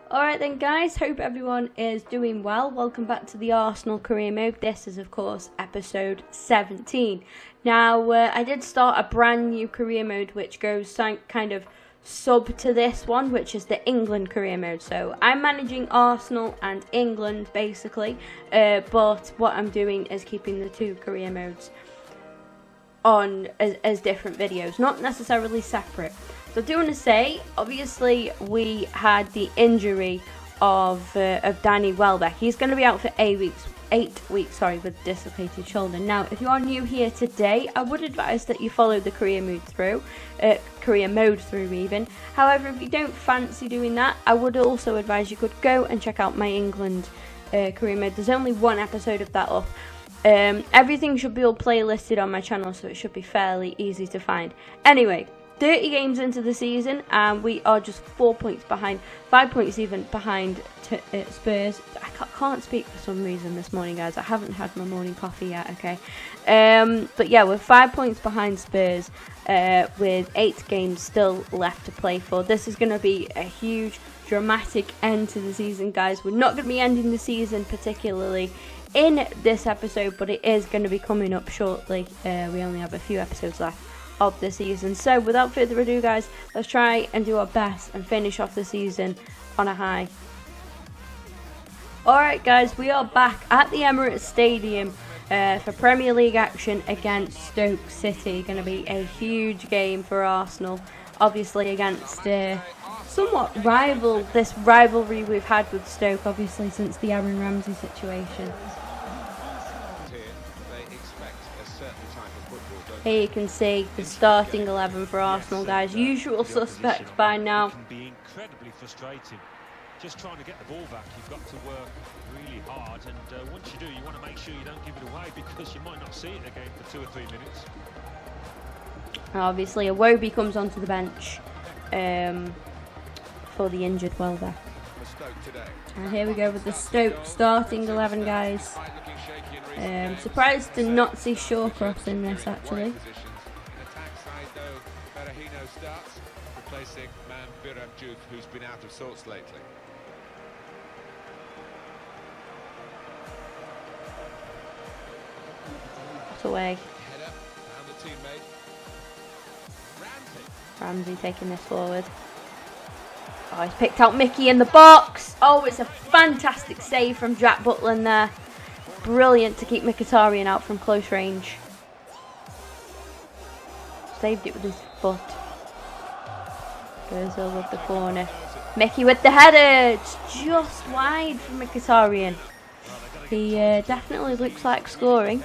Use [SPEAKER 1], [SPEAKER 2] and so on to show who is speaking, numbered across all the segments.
[SPEAKER 1] Alright then guys, hope everyone is doing well. Welcome back to the Arsenal career mode. This is of course episode 17. Now I did start a brand new career mode which goes kind of sub to this one, which is the England career mode. So I'm managing Arsenal and England basically, but what I'm doing is keeping the two career modes on as different videos, not necessarily separate. So I do want to say, obviously we had the injury of Danny Welbeck. He's going to be out for 8 weeks, with dislocated shoulder. Now, if you are new here today, I would advise that you follow the career mode through even. However, if you don't fancy doing that, I would also advise you could go and check out my England career mode. There's only one episode of that up. Everything should be all playlisted on my channel, so it should be fairly easy to find. Anyway, 30 games into the season, and we are just 4 points behind, 5 points even behind Spurs. I can't speak for some reason this morning, guys. I haven't had my morning coffee yet, okay? But yeah, we're 5 points behind Spurs with 8 games still left to play for. This is going to be a huge, dramatic end to the season, guys. We're not going to be ending the season particularly in this episode, but it is going to be coming up shortly. We only have a few episodes left of the season. So without further ado, guys, let's try and do our best and finish off the season on a high. Alright guys, we are back at the Emirates Stadium for Premier League action against Stoke City. Going to be a huge game for Arsenal, obviously against somewhat this rivalry we've had with Stoke, obviously since the Aaron Ramsey situation. Here you can see the starting 11 for Arsenal, guys. Usual suspects by now.
[SPEAKER 2] It can be incredibly frustrating. Just trying to get the ball back, you've got to work really hard, and once you do, you want to make sure you don't give it away, because you might not see it again for 2 or 3 minutes.
[SPEAKER 1] Obviously, Iwobi comes onto the bench for the injured Welbeck. And here we go with the Stoke starting 11, guys. Surprised to not see Shawcross in this, actually.
[SPEAKER 3] Replacing who's been out of sorts lately.
[SPEAKER 1] It's away. Ramsey taking this forward. Oh, he's picked out Mickey in the box. Oh, it's a fantastic save from Jack Butland there. Brilliant to keep Mkhitaryan out from close range. Saved it with his foot. Goes over the corner. Mickey with the header. It's just wide from Mkhitaryan. He definitely looks like scoring.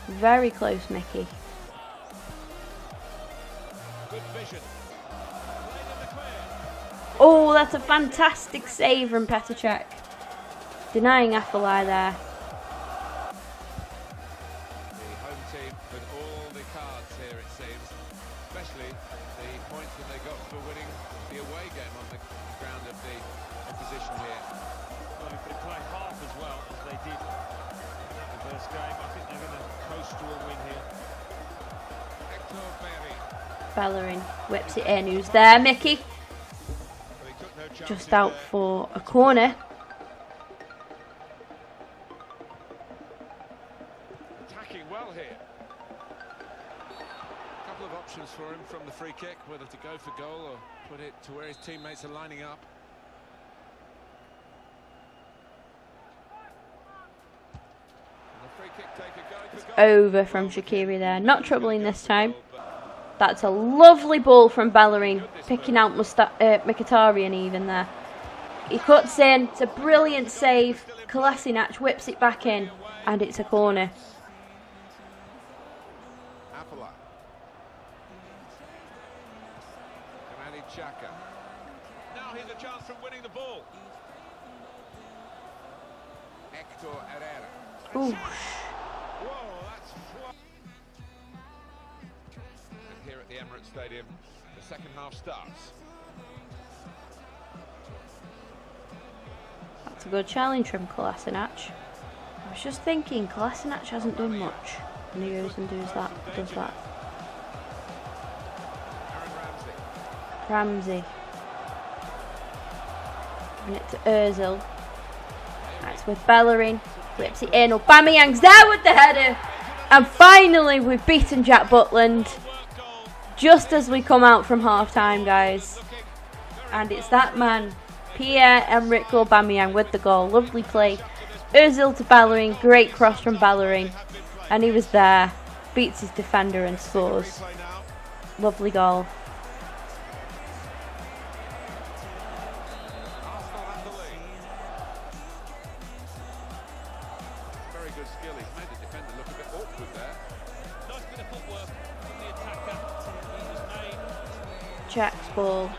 [SPEAKER 1] Very close, Mickey. Oh, that's a fantastic save from Petr Cech. Denying Afellay there.
[SPEAKER 3] The home team with all the cards here, it seems. Especially the points that they got for winning the away game on the ground of the opposition here.
[SPEAKER 2] Well, if they play half as well as they did in that reverse game, I think they're going to coast to a win here.
[SPEAKER 1] Bellerin whips it in. Who's there? Mickey. Just out for a corner.
[SPEAKER 3] Attacking well here. A couple of options for him from the free kick, whether to go for goal or put it to where his teammates are lining up. And the free kick taker goes for goal.
[SPEAKER 1] Over from Shaqiri there. Not troubling this time. That's a lovely ball from Bellerin, picking out Mkhitaryan even there. He cuts in, it's a brilliant save. Kolasinac whips it back in, and it's a corner.
[SPEAKER 3] Now here's a chance from winning the ball. Hector Herrera.
[SPEAKER 1] Ooh.
[SPEAKER 3] Here at the Emirates Stadium, the second half starts.
[SPEAKER 1] That's a good challenge from Kolasinac. I was just thinking, Kolasinac hasn't done much, and he goes and does that. Ramsey. And it's Ozil. That's with Bellerin. Flips it in. Aubameyang's there with the header. And finally, we've beaten Jack Butland. Just as we come out from half-time, guys. And it's that man, Pierre-Emerick Aubameyang, with the goal. Lovely play. Ozil to Bellerin. Great cross from Bellerin. And he was there. Beats his defender and scores. Lovely goal.
[SPEAKER 3] Very good skill. He's made the defender look a bit awkward there.
[SPEAKER 2] Nice bit of footwork from the attacker. He was made.
[SPEAKER 1] Jack's ball.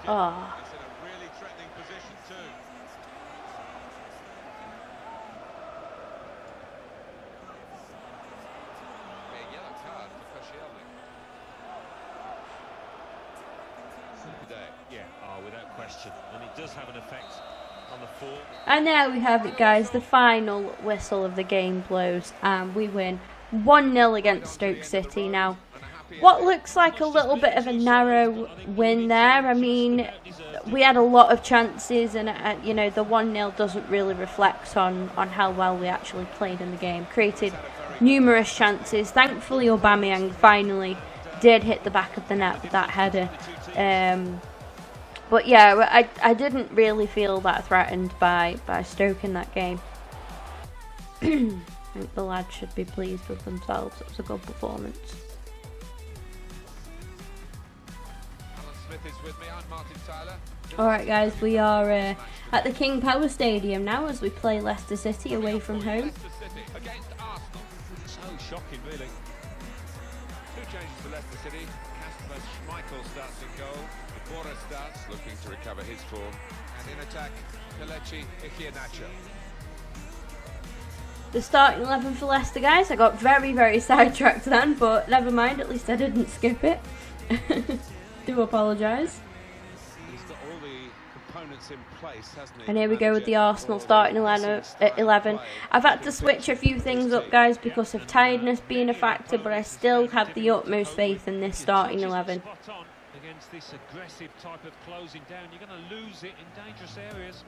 [SPEAKER 1] Oh.
[SPEAKER 3] He's in a really threatening position too. A yellow card for Koscielny.
[SPEAKER 2] Yeah, without question. And it does have an effect on the form.
[SPEAKER 1] And there we have it, guys. The final whistle of the game blows, and we win 1-0 against Stoke City. Now, what looks like a little bit of a narrow win there. I mean, we had a lot of chances, and you know, the 1-0 doesn't really reflect on how well we actually played in the game. Created numerous chances. Thankfully, Aubameyang finally did hit the back of the net with that header. But yeah, I didn't really feel that threatened by Stoke in that game. I think the lads should be pleased with themselves. It was a good performance.
[SPEAKER 3] Alan Smith is with me. I'm Martin Tyler.
[SPEAKER 1] Alright guys, we are at the King Power Stadium now as we play Leicester City away from home.
[SPEAKER 3] Leicester City against Arsenal.
[SPEAKER 2] So shocking, really.
[SPEAKER 3] Two changes for Leicester City. Kasper Schmeichel starts in goal. Bora starts, looking to recover his form. And in attack, Kelechi Iheanacho.
[SPEAKER 1] The starting 11 for Leicester, guys. I got very sidetracked then, but never mind, at least I didn't skip it. Do apologise.
[SPEAKER 3] He's got all the components in place, hasn't he?
[SPEAKER 1] And here we go with the Arsenal starting 11. I've had to switch a few things up, guys, because of tiredness being a factor, but I still have the utmost faith in this starting 11.
[SPEAKER 2] Against this aggressive type of closing down, you're going to lose it in dangerous areas.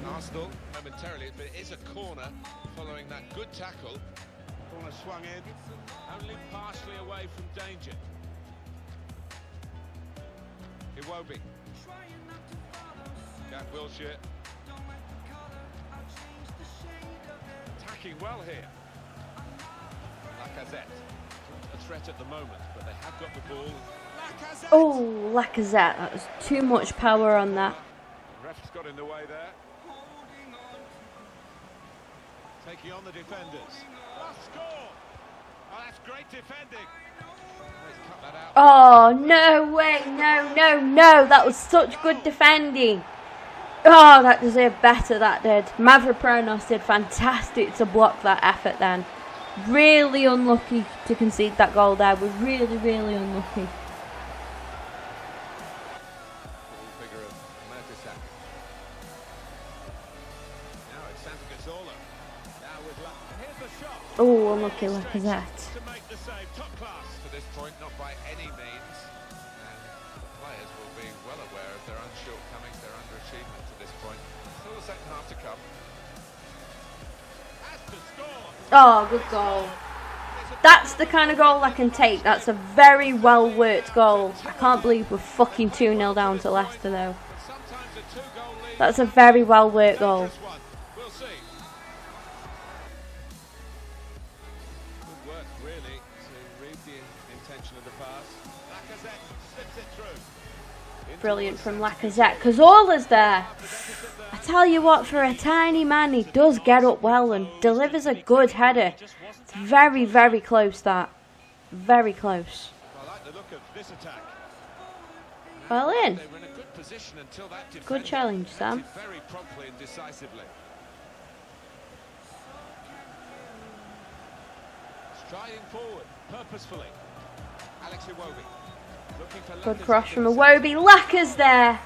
[SPEAKER 3] Arsenal momentarily, but it is a corner following that good tackle. Corner swung in, only partially away from danger. Iwobi. Jack Wilshere. Attacking well here. Lacazette. A threat at the moment, but they have got the ball. Lacazette.
[SPEAKER 1] Oh, Lacazette. That was too much power on that.
[SPEAKER 3] The ref's got in the way there. Taking on the defenders. Must score. Oh, that's great defending. He's cut that out.
[SPEAKER 1] Oh, no way. No. That was such good defending. Oh, that deserved better, that did. Mavropanos did fantastic to block that effort then. Really unlucky to concede that goal there. We're really unlucky.
[SPEAKER 3] Figure of Mertesacker. Now it's Santacazola. Now with here's the shot.
[SPEAKER 1] Oh, unlucky Lacazette.
[SPEAKER 3] To make the save, top class to this point, not by any means. And the players will be well aware of their own shortcomings, their underachievement to this point. Still the second half to come. Has to score.
[SPEAKER 1] Oh, good goal. That's the kind of goal I can take. That's a very well worked goal. I can't believe we're fucking 2-0 down to Leicester though.
[SPEAKER 3] Sometimes a two-goal lead.
[SPEAKER 1] That's a very well worked goal.
[SPEAKER 3] We'll see. Good work, really, to read the intention of the pass. Lacazette slips it through.
[SPEAKER 1] Brilliant from Lacazette. Cazorla's there. I tell you what, for a tiny man, he does get up well and delivers a good header. It's very close, that. Very close.
[SPEAKER 3] I like the look of this attack.
[SPEAKER 1] Well in.
[SPEAKER 3] They were in a good position until that defender
[SPEAKER 1] Good challenge, Sam.
[SPEAKER 3] acted very promptly and decisively. Striding forward, purposefully. Alex Iwobi. Looking for
[SPEAKER 1] Good
[SPEAKER 3] Lacazette
[SPEAKER 1] cross from
[SPEAKER 3] to the
[SPEAKER 1] Iwobi. Lacaz's there.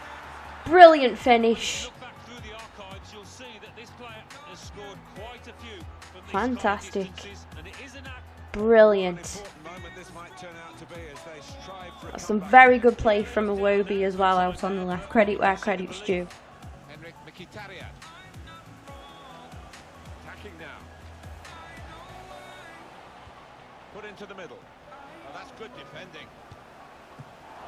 [SPEAKER 1] Brilliant finish.
[SPEAKER 2] Look back through the archives, you'll see that this player has scored quite a few from these
[SPEAKER 1] Fantastic.
[SPEAKER 2] distances, and it is an act.
[SPEAKER 1] Brilliant.
[SPEAKER 3] important moment this might turn out to be as
[SPEAKER 1] That's some very good play from Iwobi as well out on the left. Credit where credit's due.
[SPEAKER 3] Henrik Mkhitaryan. Attacking now. Put into the middle. Oh, that's good defending.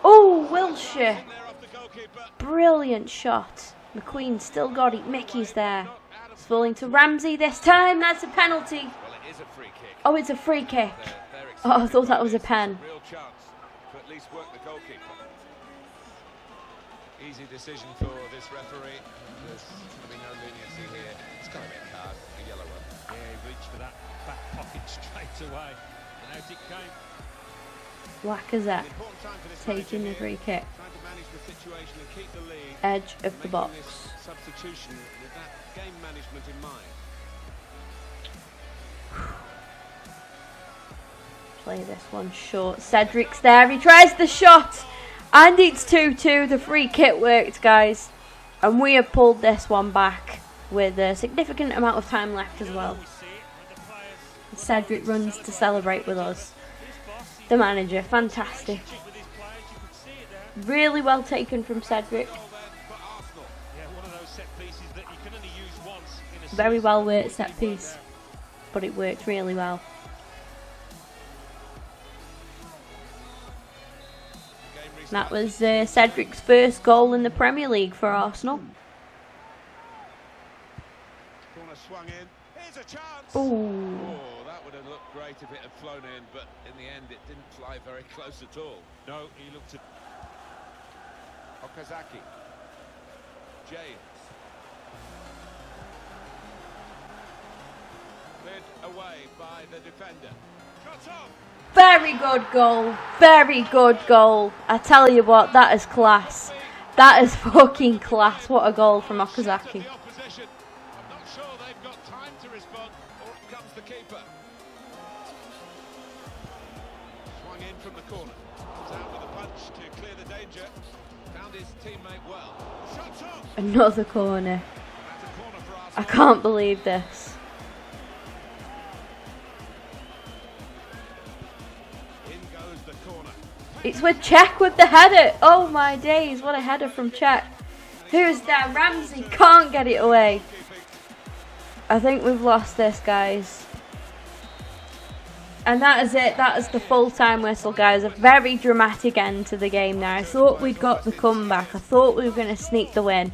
[SPEAKER 1] Oh, Wilshire.
[SPEAKER 3] There off the goalkeeper.
[SPEAKER 1] Brilliant shot. McQueen still got it. Mickey's there. It's falling to Ramsey this time. That's a penalty.
[SPEAKER 3] Well, it is a free kick.
[SPEAKER 1] Oh, it's a free kick.
[SPEAKER 3] They're
[SPEAKER 1] Oh, I thought that was a pen.
[SPEAKER 3] real chance to at least work the goalkeeper. Easy decision for this referee. There's going to be no leniency here. It's got to be a card, a yellow one.
[SPEAKER 2] Yeah, he reached for that back pocket straight away. And out it came.
[SPEAKER 1] Lacazette
[SPEAKER 3] The important time for this
[SPEAKER 1] taking the
[SPEAKER 3] manager
[SPEAKER 1] free
[SPEAKER 3] here,
[SPEAKER 1] kick.
[SPEAKER 3] trying to manage the situation and keep the lead.
[SPEAKER 1] Edge of the
[SPEAKER 3] Making
[SPEAKER 1] box.
[SPEAKER 3] this substitution with that game management in mind.
[SPEAKER 1] Play this one short. Cedric's there. He tries the shot. And it's 2-2. The free kick worked, guys. And we have pulled this one back with a significant amount of time left as well. Cedric runs to celebrate with us. The manager, fantastic. Really well taken from Cedric. Very well worked set piece. But it worked really well. That was Cedric's first goal in the Premier League for Arsenal.
[SPEAKER 3] Corner swung in. Here's a chance.
[SPEAKER 1] Ooh.
[SPEAKER 3] Oh, that would have looked great if it had flown in, but in the end it didn't fly very close at all.
[SPEAKER 2] No, he looked at...
[SPEAKER 3] Okazaki. James. Cleared away by the defender. Shot off.
[SPEAKER 1] Very good goal. Very good goal. I tell you what, that is class. That is fucking class. What a goal from Okazaki.
[SPEAKER 3] The opposition. I'm not sure they've got time to respond, or it comes the keeper. Swung in from the corner. Comes out with a punch to clear the danger. Found his teammate well. Shot off.
[SPEAKER 1] Another corner.
[SPEAKER 3] That's a corner for
[SPEAKER 1] I
[SPEAKER 3] Arsenal.
[SPEAKER 1] can't believe this.
[SPEAKER 3] In goes the corner.
[SPEAKER 1] It's with Czech with the header. Oh my days, what a header from Czech. Who's there? Ramsey can't get it away. I think we've lost this, guys. And that is it. That is the full-time whistle, guys. A very dramatic end to the game now. I thought we'd got the comeback. I thought we were going to sneak the win.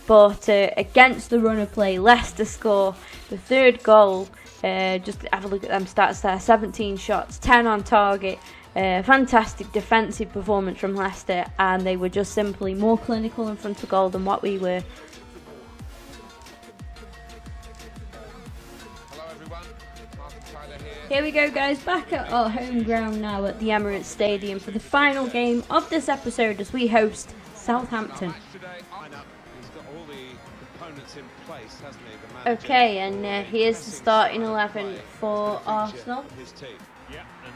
[SPEAKER 1] But against the run of play, Leicester score the third goal. Just have a look at them stats there. 17 shots, 10 on target. Fantastic defensive performance from Leicester. And they were just simply more clinical in front of goal than what we were.
[SPEAKER 3] Hello everyone. Martin Tyler here.
[SPEAKER 1] Here we go, guys, back at our home ground now at the Emirates Stadium for the final game of this episode as we host Southampton.
[SPEAKER 3] Match today. He's got all the components in place, hasn't he? The manager.
[SPEAKER 1] Okay, and here's the starting 11 for Arsenal.
[SPEAKER 3] His team.
[SPEAKER 2] Yeah, and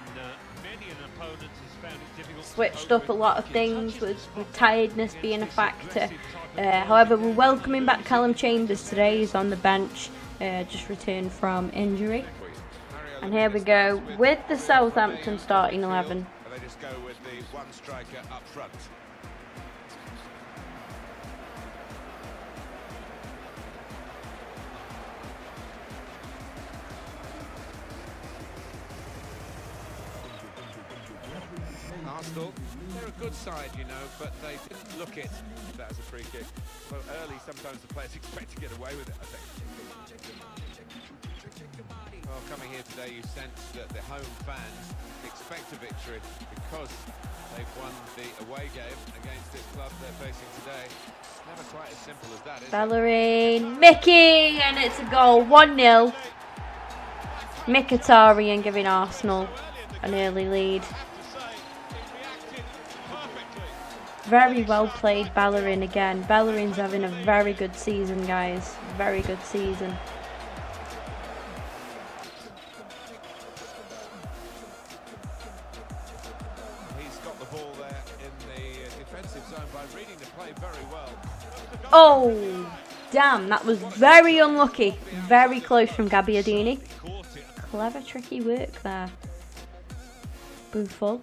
[SPEAKER 2] many an opponent has found it difficult.
[SPEAKER 1] Switched up a lot of things with tiredness being a factor. However, we're welcoming back Callum Chambers today. He's on the bench, just returned from injury. And here we go with the Southampton starting 11.
[SPEAKER 3] And they just go with the one striker up front. Arsenal, they're a good side, you know, but they didn't look it. That was a free kick. Well, early, sometimes the players expect to get away with it, I think. Well, coming here today, you sense that the home fans expect a victory because they've won the away game against this club they're facing today. It's never quite as simple as that, is it?
[SPEAKER 1] Bellerin, Mickey, and it's a goal, 1-0. Mkhitaryan giving Arsenal an early lead. Very well played, Bellerin again. Bellerin's having a very good season, guys. Very good season.
[SPEAKER 3] He's got the ball there in the defensive zone by reading the play very well.
[SPEAKER 1] Oh, damn, that was very unlucky. Very close from Gabbiadini. Clever, tricky work there. Buffon.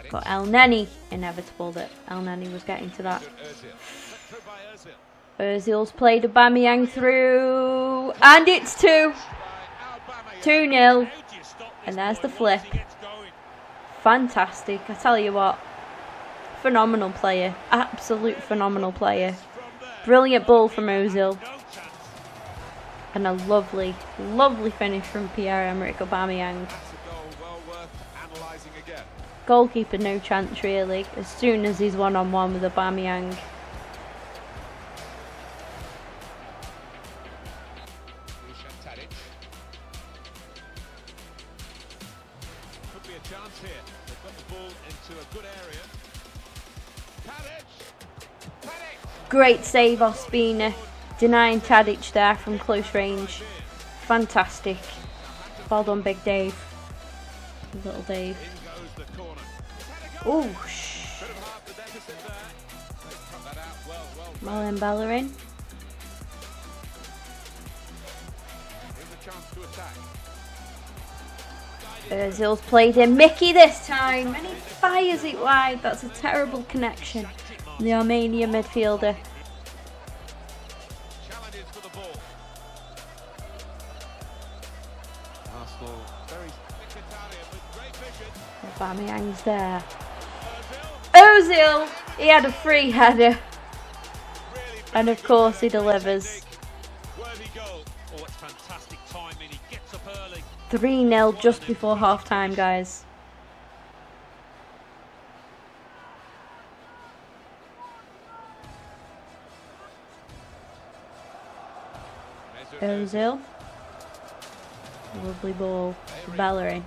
[SPEAKER 1] Got El Neni. Inevitable that El Neni was getting to that. Ozil's played Aubameyang through. And it's 2. 2-0. And there's the flip. Fantastic. I tell you what. Phenomenal player. Absolute phenomenal player. Brilliant ball from Ozil. And a lovely, lovely finish from Pierre-Emerick Aubameyang. Goalkeeper no chance really, as soon as he's one-on-one with Aubameyang.
[SPEAKER 3] Could be a chance here. They've got the ball into a good area.
[SPEAKER 1] Great save, Ospina. Denying Tadic there from close range. Fantastic. Well done, Big Dave. Little Dave. Oh, Malin Bellerin. Ozil's played in Mickey this time, and he fires it wide. That's a terrible connection. The Armenian midfielder. Aubameyang's there. Ozil! He had a free header. And of course he delivers. 3-0 just before half time, guys. Ozil. Lovely ball. Bellerin.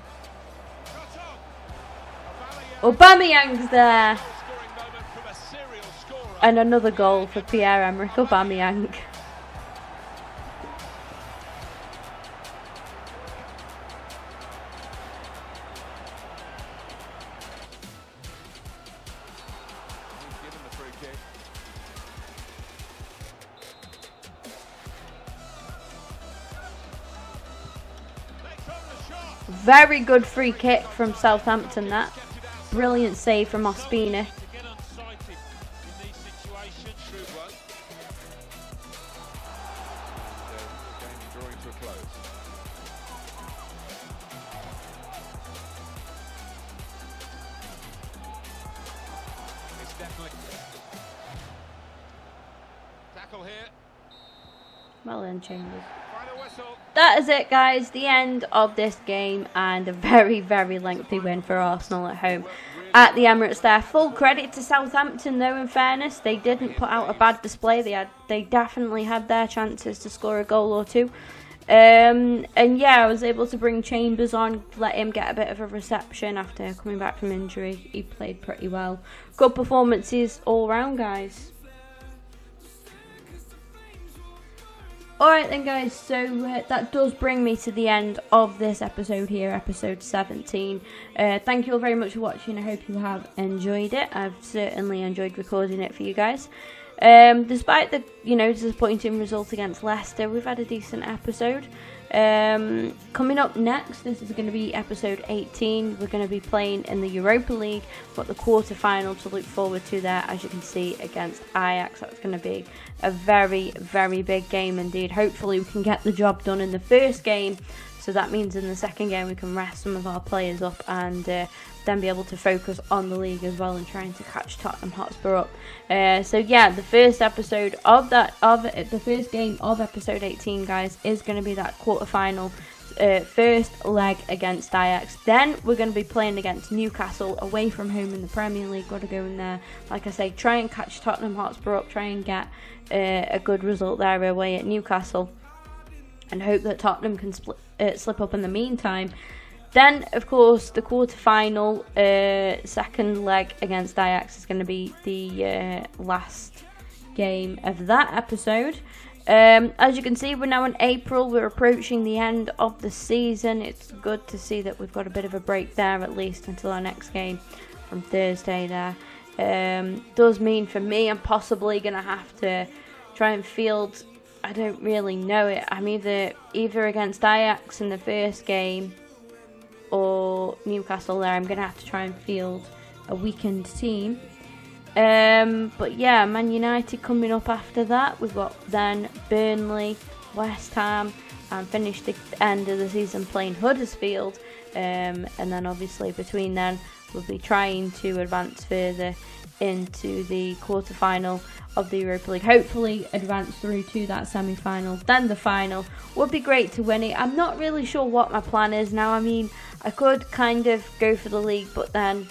[SPEAKER 1] Aubameyang's there. And another goal for Pierre-Emerick Aubameyang. Very good free kick from Southampton, that. Brilliant save from Ospina. Well done, Chambers. That is it, guys. The end of this game, and a very, very lengthy win for Arsenal at home at the Emirates there. Full credit to Southampton, though, in fairness. They didn't put out a bad display. They definitely had their chances to score a goal or two. And yeah, I was able to bring Chambers on, let him get a bit of a reception after coming back from injury. He played pretty well. Good performances all round, guys. Alright then, guys, so that does bring me to the end of this episode here, episode 17. Thank you all very much for watching. I hope you have enjoyed it. I've certainly enjoyed recording it for you guys. Despite the, disappointing result against Leicester, we've had a decent episode. Coming up next, this is going to be episode 18. We're going to be playing in the Europa League. We've got the quarter-final to look forward to there, as you can see, against Ajax. That's going to be a very, very big game indeed. Hopefully we can get the job done in the first game, so that means in the second game we can rest some of our players up and then be able to focus on the league as well and trying to catch Tottenham Hotspur up. So yeah, the first episode of the first game of episode 18, guys, is going to be that quarter-final first leg against Ajax. Then we're going to be playing against Newcastle away from home in the Premier League. Got to go in there, like I say, try and catch Tottenham Hotspur up, try and get a good result there away at Newcastle, and hope that Tottenham can slip up in the meantime. Then, of course, the quarter-final second leg against Ajax is going to be the last game of that episode. As you can see, we're now in April. We're approaching the end of the season. It's good to see that we've got a bit of a break there, at least until our next game on Thursday there. Does mean for me I'm possibly going to have to try and field, I don't really know it. I'm either against Ajax in the first game or Newcastle there. I'm going to have to try and field a weakened team. But yeah, Man United coming up after that. We've got then Burnley, West Ham, and finish the end of the season playing Huddersfield. And then obviously between then we'll be trying to advance further into the quarter-final of the Europa League. Hopefully advance through to that semi-final, then the final. Would be great to win it. I'm not really sure what my plan is now. I mean, I could kind of go for the league, but then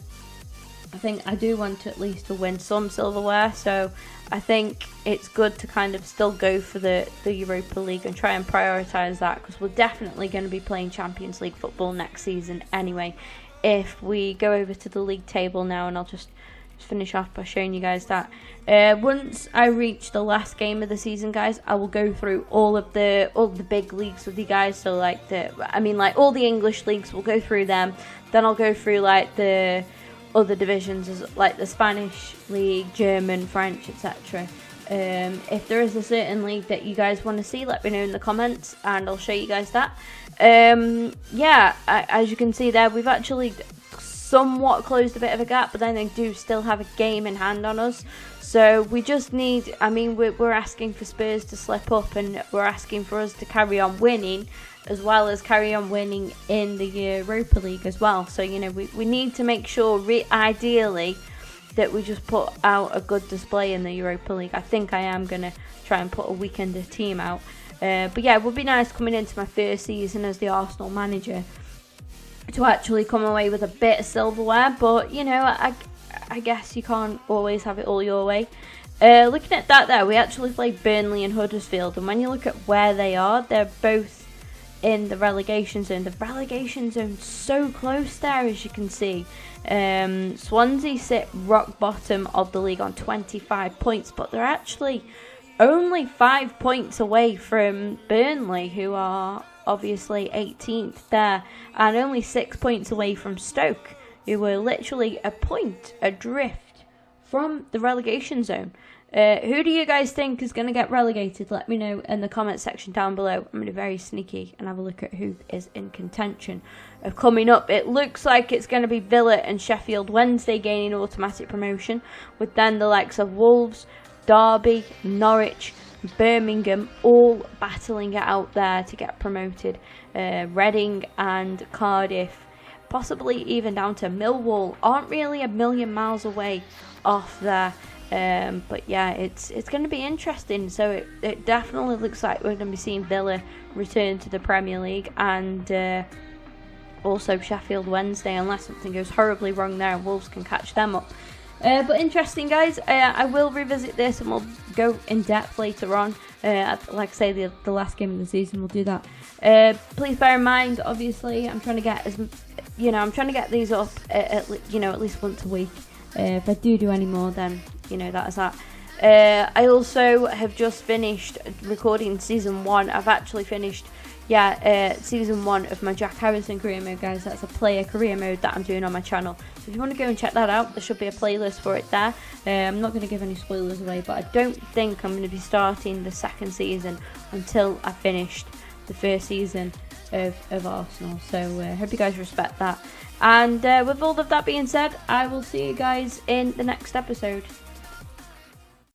[SPEAKER 1] I think I do want to at least to win some silverware, so I think it's good to kind of still go for the Europa League and try and prioritise that, because we're definitely going to be playing Champions League football next season anyway. If we go over to the league table now, and I'll just finish off by showing you guys that. Once I reach the last game of the season, guys, I will go through all of the big leagues with you guys. So like all the English leagues, we'll go through them. Then I'll go through like the other divisions, like the Spanish league, German, French, etc. If there is a certain league that you guys want to see, let me know in the comments and I'll show you guys that. Yeah, as you can see there, we've actually somewhat closed a bit of a gap, but then they do still have a game in hand on us. So we just need, I mean, we're asking for Spurs to slip up, and we're asking for us to carry on winning, as well as carry on winning in the Europa League as well. So, you know, we need to make sure, ideally, that we just put out a good display in the Europa League. I think I am going to try and put a weekender team out. But yeah, it would be nice coming into my first season as the Arsenal manager to actually come away with a bit of silverware. But, you know, I guess you can't always have it all your way. Looking at that there, we actually played Burnley and Huddersfield. And when you look at where they are, they're both in the relegation zone. The relegation zone's so close there, as you can see. Swansea sit rock bottom of the league on 25 points, but they're actually only 5 points away from Burnley, who are obviously 18th there, and only 6 points away from Stoke, who were literally a point adrift from the relegation zone. Who do you guys think is going to get relegated? Let me know in the comment section down below. I'm going to be very sneaky and have a look at who is in contention of coming up. It looks like it's going to be Villa and Sheffield Wednesday gaining automatic promotion, with then the likes of Wolves, Derby, Norwich, Birmingham all battling it out there to get promoted. Reading and Cardiff, possibly even down to Millwall, aren't really a million miles away off there. But yeah, it's going to be interesting. So it definitely looks like we're going to be seeing Villa return to the Premier League, and also Sheffield Wednesday, unless something goes horribly wrong there and Wolves can catch them up. But interesting, guys. I will revisit this and we'll go in depth later on. Like I say, the last game of the season, we'll do that. Please bear in mind, obviously, I'm trying to get I'm trying to get these up at least once a week. If I do any more, then that is that. I also have just finished recording season 1. I've actually finished season 1 of my Jack Harrison career mode, guys. That's a player career mode that I'm doing on my channel. So if you want to go and check that out, there should be a playlist for it there. I'm not going to give any spoilers away, but I don't think I'm going to be starting the second season until I finished the first season of Arsenal. So I hope you guys respect that. And with all of that being said, I will see you guys in the next episode.